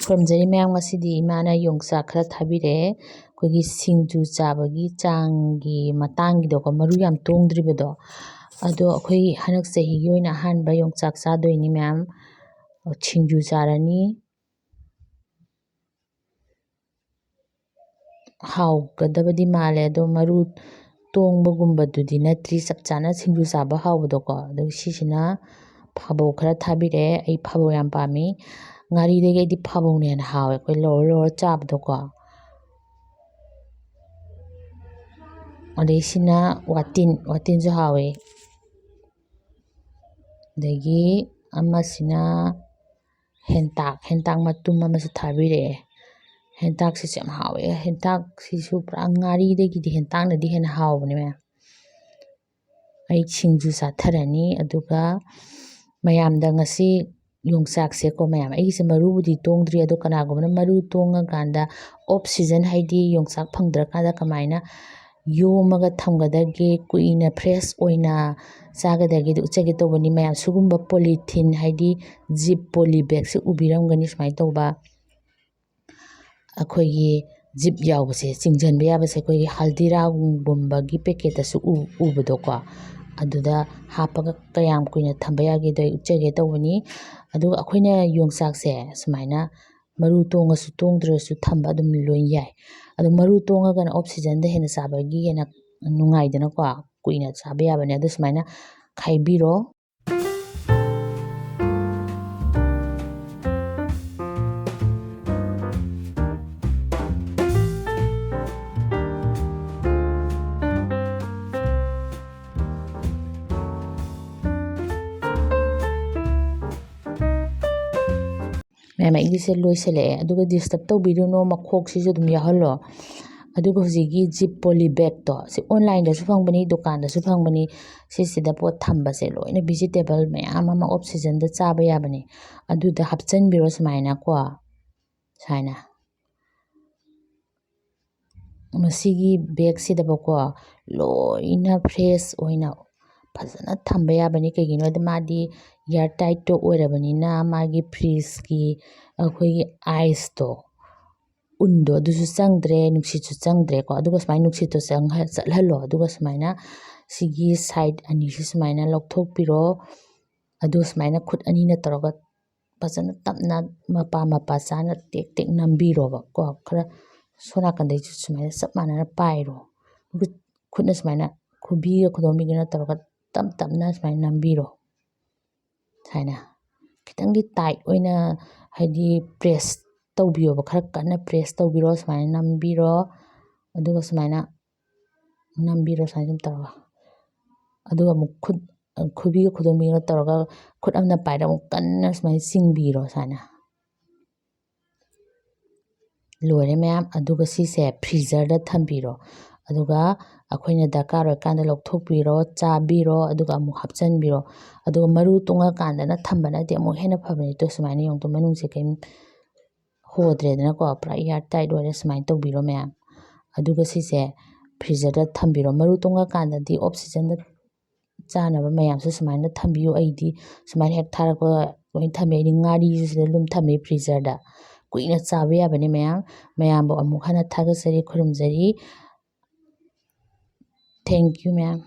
ꯈꯨꯔꯨꯝꯖꯔꯤ ꯃꯌꯥꯝ ꯉꯁꯤꯗꯤ ꯏꯃꯥꯅ ꯌꯣꯡꯆꯥꯛ ꯈꯔ ꯊꯥꯕꯤꯔꯛꯑꯦ ꯑꯩꯈꯣꯏꯒꯤ ꯁꯤꯡꯖꯨ ꯆꯥꯕꯒꯤ ꯆꯥꯡꯒꯤ ꯃꯇꯥꯡꯒꯤꯗꯣꯀꯣ ꯃꯔꯨ ꯌꯥꯝ ꯇꯣꯡꯗ꯭ꯔꯤꯕꯗꯣ ꯑꯗꯣ ꯑꯩꯈꯣꯏ ꯍꯟꯗꯛ ꯆꯍꯤꯒꯤ ꯑꯣꯏꯅ ꯑꯍꯥꯟꯕ ꯌꯣꯡꯆꯥꯛ ꯆꯥꯗꯣꯏꯅꯤ ꯃꯌꯥꯝ ꯁꯤꯡꯖꯨ ꯆꯥꯔꯅꯤ ꯍꯥꯎꯒꯗꯕꯗꯤ ꯃꯥꯜꯂꯦ ꯑꯗꯣ ꯃꯔꯨ ꯇꯣꯡꯕꯒꯨꯝꯕꯗꯨꯗꯤ ꯅꯠꯇ꯭ꯔꯤ ꯆꯞ ꯆꯥꯅ ꯁꯤꯡꯖꯨ ꯆꯥꯕ ꯍꯥꯎꯕꯗꯣꯀꯣ ꯑꯗꯣ ꯁꯤꯁꯤꯅ ꯐꯥꯕꯧ ꯈꯔ ꯊꯥꯕꯤꯔꯛꯑꯦ ꯑꯩ ꯐꯥꯕꯧ ꯌꯥꯝ ꯄꯥꯝꯃꯤ ꯉꯥꯔꯤꯗꯒꯤ ꯑꯩꯗꯤ ꯐꯥꯕꯧꯅ ꯍꯦꯟꯅ ꯍꯥꯎꯋꯦ ꯑꯩꯈꯣꯏ ꯂꯧꯔ ꯆꯥꯕꯗꯣꯀꯣ ꯑꯗꯩ ꯁꯤꯅ ꯋꯥꯇꯤꯟꯁꯨ ꯍꯥꯎꯋꯦ ꯑꯗꯒꯤ ꯑꯃꯁꯤꯅ ꯍꯦꯟꯇꯥꯛ ꯃꯇꯨꯝ ꯑꯃꯁꯨ ꯊꯥꯕꯤꯔꯛꯑꯦ ꯍꯦꯟꯇꯥꯛꯁꯤꯁꯨ ꯌꯥꯝ ꯍꯥꯎꯋꯦ ꯍꯦꯟꯇꯥꯛꯁꯤꯁꯨ ꯄꯨꯔꯥ ꯉꯥꯔꯤꯗꯒꯤꯗꯤ ꯍꯦꯟꯇꯥꯛꯅꯗꯤ ꯍꯦꯟꯅ ꯍꯥꯎꯕꯅꯦ ꯃꯌꯥꯝ ꯑꯩ ꯁꯤꯡꯖꯨ ꯆꯥꯊꯔꯅꯤ ꯑꯗꯨꯒ ꯃꯌꯥꯝꯗ ꯉꯁꯤ ꯌꯣꯡꯆꯥꯛꯁꯦꯀꯣ ꯃꯌꯥꯝ ꯑꯩꯒꯤꯁꯦ ꯃꯔꯨꯕꯨꯗꯤ ꯇꯣꯡꯗ꯭ꯔꯤ ꯑꯗꯣ ꯀꯅꯥꯒꯨꯝꯕꯅ ꯃꯔꯨ ꯇꯣꯡꯉꯀꯥꯟꯗ ꯑꯣꯐ ꯁꯤꯖꯟ ꯍꯥꯏꯗꯤ ꯌꯣꯡꯆꯥꯛ ꯐꯪꯗ꯭ꯔꯀꯥꯟꯗ ꯀꯃꯥꯏꯅ ꯌꯣꯝꯃꯒ ꯊꯝꯒꯗꯒꯦ ꯀꯨꯏꯅ ꯐ꯭ꯔꯦꯁ ꯑꯣꯏꯅ ꯆꯥꯒꯗꯒꯦꯗꯤ ꯎꯠꯆꯒꯦ ꯇꯧꯕꯅꯤ ꯃꯌꯥꯝ ꯁꯤꯒꯨꯝꯕ ꯄꯣꯂꯤꯊꯤꯟ ꯍꯥꯏꯗꯤ ꯖꯤꯞ ꯄꯣꯂꯤ ꯕꯦꯒꯁꯦ ꯎꯕꯤꯔꯝꯒꯅꯤ ꯁꯨꯃꯥꯏꯅ ꯇꯧꯕ ꯑꯩꯈꯣꯏꯒꯤ ꯖꯤꯞ ꯌꯥꯎꯕꯁꯦ ꯆꯤꯡꯁꯤꯟꯕ ꯌꯥꯕꯁꯦ ꯑꯩꯈꯣꯏꯒꯤ ꯍꯜꯗꯤꯔꯥꯝꯒꯨꯝꯕꯒꯤ ꯄꯦꯀꯦꯠꯇꯁꯨ ꯎꯕꯗꯣꯀꯣ ꯑꯗꯨꯗ ꯍꯥꯞꯄꯒ ꯀꯌꯥꯝ ꯀꯨꯏꯅ ꯊꯝꯕ ꯌꯥꯒꯦꯗꯣ ꯑꯩ ꯎꯠꯆꯒꯦ ꯇꯧꯕꯅꯤ ꯑꯗꯨꯒ ꯑꯩꯈꯣꯏꯅ ꯌꯣꯡꯆꯥꯛꯁꯦ ꯁꯨꯃꯥꯏꯅ ꯃꯔꯨ ꯇꯣꯡꯉꯁꯨ ꯇꯣꯡꯗ꯭ꯔꯁꯨ ꯊꯝꯕ ꯑꯗꯨꯝ ꯂꯣꯏ ꯌꯥꯏ ꯑꯗꯣ ꯃꯔꯨ ꯇꯣꯡꯉꯒꯅ ꯑꯣꯐ ꯁꯤꯖꯟꯗ ꯍꯦꯟꯅ ꯆꯥꯕꯒꯤ ꯍꯦꯟꯅ ꯅꯨꯡꯉꯥꯏꯗꯅꯀꯣ ꯀꯨꯏꯅ ꯆꯥꯕ ꯌꯥꯕꯅꯦ ꯑꯗꯨ ꯁꯨꯃꯥꯏꯅ ꯈꯥꯏꯕꯤꯔꯣ ꯃꯌꯥꯝ ꯑꯩꯒꯤꯁꯦ ꯂꯣꯏꯁꯤꯜꯂꯛꯑꯦ ꯑꯗꯨꯒ ꯗꯤꯁꯇꯔꯕ ꯇꯧꯕꯤꯔꯨꯅꯣ ꯃꯈꯣꯛꯁꯤꯁꯨ ꯑꯗꯨꯝ ꯌꯥꯎꯍꯜꯂꯣ ꯑꯗꯨꯒ ꯍꯧꯖꯤꯛꯀꯤ ꯖꯤꯞ ꯄꯣꯂꯤ ꯕꯦꯒꯇꯣ ꯁꯤ ꯑꯣꯟꯂꯥꯏꯟꯗꯁꯨ ꯐꯪꯕꯅꯤ ꯗꯨꯀꯥꯟꯗꯁꯨ ꯐꯪꯕꯅꯤ ꯁꯤꯁꯤꯗ ꯄꯣꯠ ꯊꯝꯕꯁꯦ ꯂꯣꯏꯅ ꯚꯤꯖꯤꯇꯦꯕꯜ ꯃꯌꯥꯝ ꯑꯃ ꯑꯣꯐ ꯁꯤꯖꯟꯗ ꯆꯥꯕ ꯌꯥꯕꯅꯤ ꯑꯗꯨꯗ ꯍꯥꯞꯆꯤꯟꯕꯤꯔꯣ ꯁꯨꯃꯥꯏꯅꯀꯣ ꯁꯨꯃꯥꯏꯅ ꯃꯁꯤꯒꯤ ꯕꯦꯒꯁꯤꯗꯕꯀꯣ ꯂꯣꯏꯅ ꯐ꯭ꯔꯦꯁ ꯑꯣꯏꯅ ꯐꯖꯅ ꯊꯝꯕ ꯌꯥꯕꯅꯤ ꯀꯩꯒꯤꯅꯣꯗ ꯃꯥꯗꯤ ꯏꯌꯥꯔ ꯇꯥꯏꯠꯇꯣ ꯑꯣꯏꯔꯕꯅꯤꯅ ꯃꯥꯒꯤ ꯐ꯭ꯔꯤꯖꯀꯤ ꯑꯩꯈꯣꯏꯒꯤ ꯑꯥꯏꯁꯇꯣ ꯎꯟꯗꯣ ꯑꯗꯨꯁꯨ ꯆꯪꯗ꯭ꯔꯦ ꯅꯨꯡꯁꯤꯠꯁꯨ ꯆꯪꯗ꯭ꯔꯦꯀꯣ ꯑꯗꯨꯒ ꯁꯨꯃꯥꯏꯅ ꯅꯨꯡꯁꯤꯠꯇꯣ ꯆꯠꯍꯜꯂꯣ ꯑꯗꯨꯒ ꯁꯨꯃꯥꯏꯅ ꯁꯤꯒꯤ ꯁꯥꯏꯠ ꯑꯅꯤꯁꯤ ꯁꯨꯃꯥꯏꯅ ꯂꯧꯊꯣꯛꯄꯤꯔꯣ ꯑꯗꯨ ꯁꯨꯃꯥꯏꯅ ꯈꯨꯠ ꯑꯅꯤꯅ ꯇꯧꯔꯒ ꯐꯖꯅ ꯇꯞꯅ ꯃꯄꯥ ꯆꯥꯅ ꯇꯦꯛ ꯇꯦꯛ ꯅꯝꯕꯤꯔꯣꯕ ꯀꯣ ꯈꯔ ꯁꯣꯝ ꯅꯥꯀꯟꯗꯩꯁꯨ ꯁꯨꯃꯥꯏꯅ ꯆꯞ ꯃꯥꯟꯅꯅ ꯄꯥꯏꯔꯣ ꯈꯨꯠꯅ ꯁꯨꯃꯥꯏꯅ ꯈꯨꯕꯤꯒ ꯈꯨꯗꯣꯝꯕꯤꯒꯅ ꯇꯧꯔꯒ ꯇꯞꯅ ꯁꯨꯃꯥꯏꯅ ꯅꯝꯕꯤꯔꯣ ꯁꯨꯃꯥꯏꯅ ꯈꯤꯇꯪꯗꯤ ꯇꯥꯏꯠ ꯑꯣꯏꯅ ꯍꯥꯏꯗꯤ ꯄ꯭ꯔꯦꯁ ꯇꯧꯕꯤꯌꯣꯕ ꯈꯔ ꯀꯟꯅ ꯄ꯭ꯔꯦꯁ ꯇꯧꯕꯤꯔꯣ ꯁꯨꯃꯥꯏꯅ ꯅꯝꯕꯤꯔꯣ ꯑꯗꯨꯒ ꯁꯨꯃꯥꯏꯅ ꯅꯝꯕꯤꯔꯣ ꯁꯨꯃꯥꯏꯅ ꯁꯨꯝ ꯇꯧꯔꯒ ꯑꯗꯨꯒ ꯑꯃꯨꯛ ꯈꯨꯕꯤꯒ ꯈꯨꯗꯣꯝꯕꯤꯒ ꯇꯧꯔꯒ ꯈꯨꯠ ꯑꯃꯅ ꯄꯥꯏꯔꯒ ꯑꯃꯨꯛ ꯀꯟꯅ ꯁꯨꯃꯥꯏꯅ ꯆꯤꯡꯕꯤꯔꯣ ꯁꯨꯃꯥꯏꯅ ꯂꯣꯏꯔꯦ ꯃꯌꯥꯝ ꯑꯗꯨꯒ ꯁꯤꯁꯦ ꯐ꯭ꯔꯤꯖꯔꯗ ꯊꯝꯕꯤꯔꯣ ꯑꯗꯨꯒ ꯑꯩꯈꯣꯏꯅ ꯗꯔꯀꯥꯔ ꯑꯣꯏꯀꯥꯟꯗ ꯂꯧꯊꯣꯛꯄꯤꯔꯣ ꯆꯥꯕꯤꯔꯣ ꯑꯗꯨꯒ ꯑꯃꯨꯛ ꯍꯥꯞꯆꯤꯟꯕꯤꯔꯣ ꯑꯗꯨꯒ ꯃꯔꯨ ꯇꯣꯡꯉꯀꯥꯟꯗꯅ ꯊꯝꯕꯅꯗꯤ ꯑꯃꯨꯛ ꯍꯦꯟꯅ ꯐꯕꯅꯤ ꯇꯣ ꯁꯨꯃꯥꯏꯅ ꯌꯦꯡꯉꯨ ꯃꯅꯨꯡꯁꯦ ꯀꯩꯝ ꯍꯣꯗ꯭ꯔꯦꯗꯅꯀꯣ ꯄꯨꯔꯥ ꯏꯌꯥꯔ ꯇꯥꯏꯠ ꯑꯣꯏꯔꯦ ꯁꯨꯃꯥꯏꯅ ꯇꯧꯕꯤꯔꯣ ꯃꯌꯥꯝ ꯑꯗꯨꯒ ꯁꯤꯁꯦ ꯐ꯭ꯔꯤꯖꯔꯗ ꯊꯝꯕꯤꯔꯣ ꯃꯔꯨ ꯇꯣꯡꯉꯀꯥꯟꯗꯗꯤ ꯑꯣꯐ ꯁꯤꯖꯟꯗ ꯆꯥꯅꯕ ꯃꯌꯥꯝꯁꯨ ꯁꯨꯃꯥꯏꯅ ꯊꯝꯕꯤꯌꯨ ꯑꯩꯗꯤ ꯁꯨꯃꯥꯏꯅ ꯍꯦꯛ ꯊꯥꯔꯛꯄ ꯂꯣꯏ ꯊꯝꯃꯦ ꯑꯩꯗꯤ ꯉꯥꯔꯤꯁꯨ ꯁꯤꯗ ꯑꯗꯨꯝ ꯊꯝꯃꯦ ꯐ꯭ꯔꯤꯖꯔꯗ ꯀꯨꯏꯅ ꯆꯥꯕ ꯌꯥꯕꯅꯤ ꯃꯌꯥꯝꯕꯨ ꯑꯃꯨꯛ ꯍꯟꯅ ꯊꯥꯒꯠꯆꯔꯤ ꯈꯨꯔꯨꯝꯖꯔꯤ ꯊꯦꯡꯛ ꯌꯨ ꯃꯌꯥꯝ